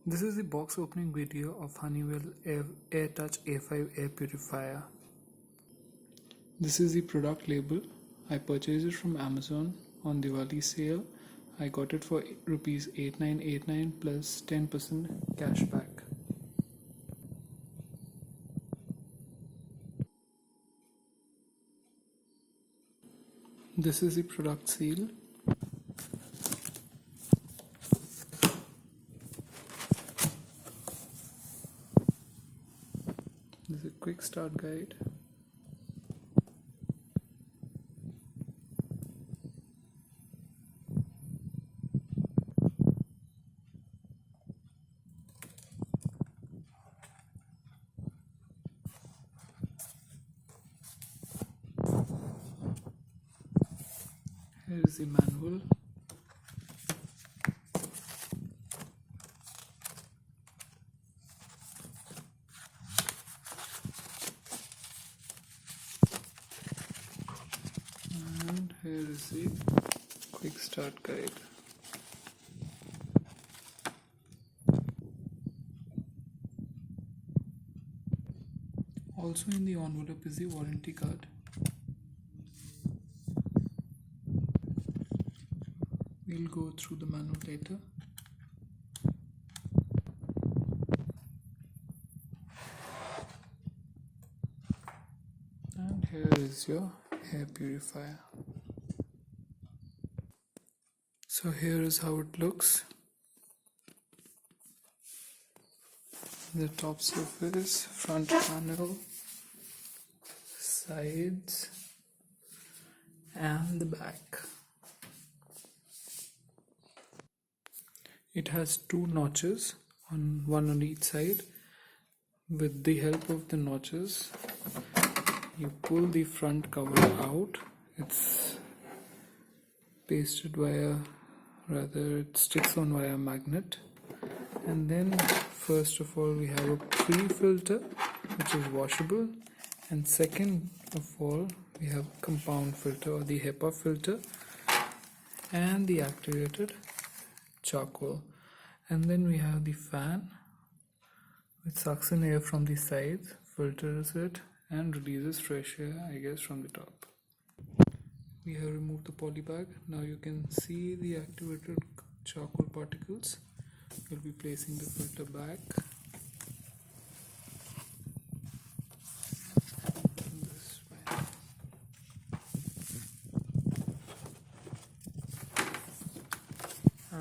This is the box opening video of Honeywell AirTouch A5 air purifier. This is the product label. I purchased it from Amazon on Diwali sale. I got it for rupees 8989 plus 10% cashback. This is the product seal. This is a quick start guide. Here is the manual. And here is the quick start guide. Also in the envelope is the warranty card. We'll go through the manual later. And here is your air purifier. So here is how it looks. The top surface, front panel, sides, and the back. It has two notches, one on each side. With the help of the notches, you pull the front cover out. It's pasted it sticks on via magnet. And then first of all we have a pre-filter which is washable, and second of all we have compound filter or the HEPA filter and the activated charcoal. And then we have the fan which sucks in air from the sides, filters it and releases fresh air, I guess, from the top. We have removed the poly bag. Now you can see the activated charcoal particles. We'll be placing the filter back. This way.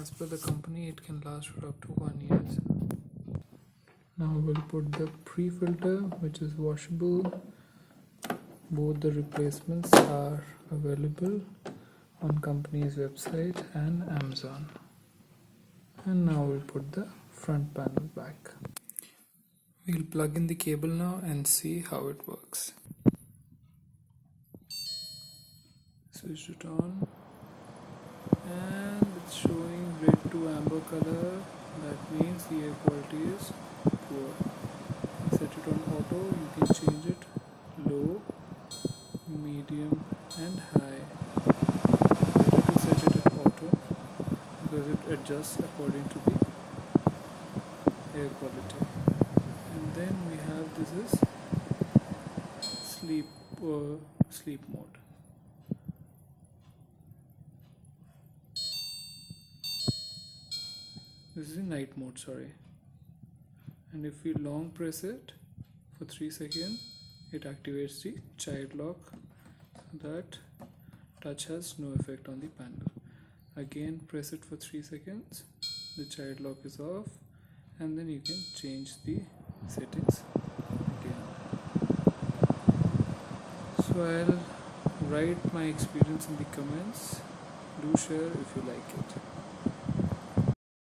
As per the company, it can last for up to 1 year. Now we'll put the pre-filter, which is washable. Both the replacements are available on company's website and Amazon. And now we'll put the front panel back. We'll plug in the cable now and see how it works. Switch it on and it's showing red to amber color. That means the air quality is poor. Set it on auto. You can change it low, medium and high. Better to set it at auto because it adjusts according to the air quality. And then we have this is sleep mode. This is the night mode, sorry. And if we long press it for 3 seconds, it activates the child lock so that touch has no effect on the panel. Again, press it for 3 seconds, the child lock is off, and then you can change the settings again. So I'll write my experience in the comments. Do share if you like it.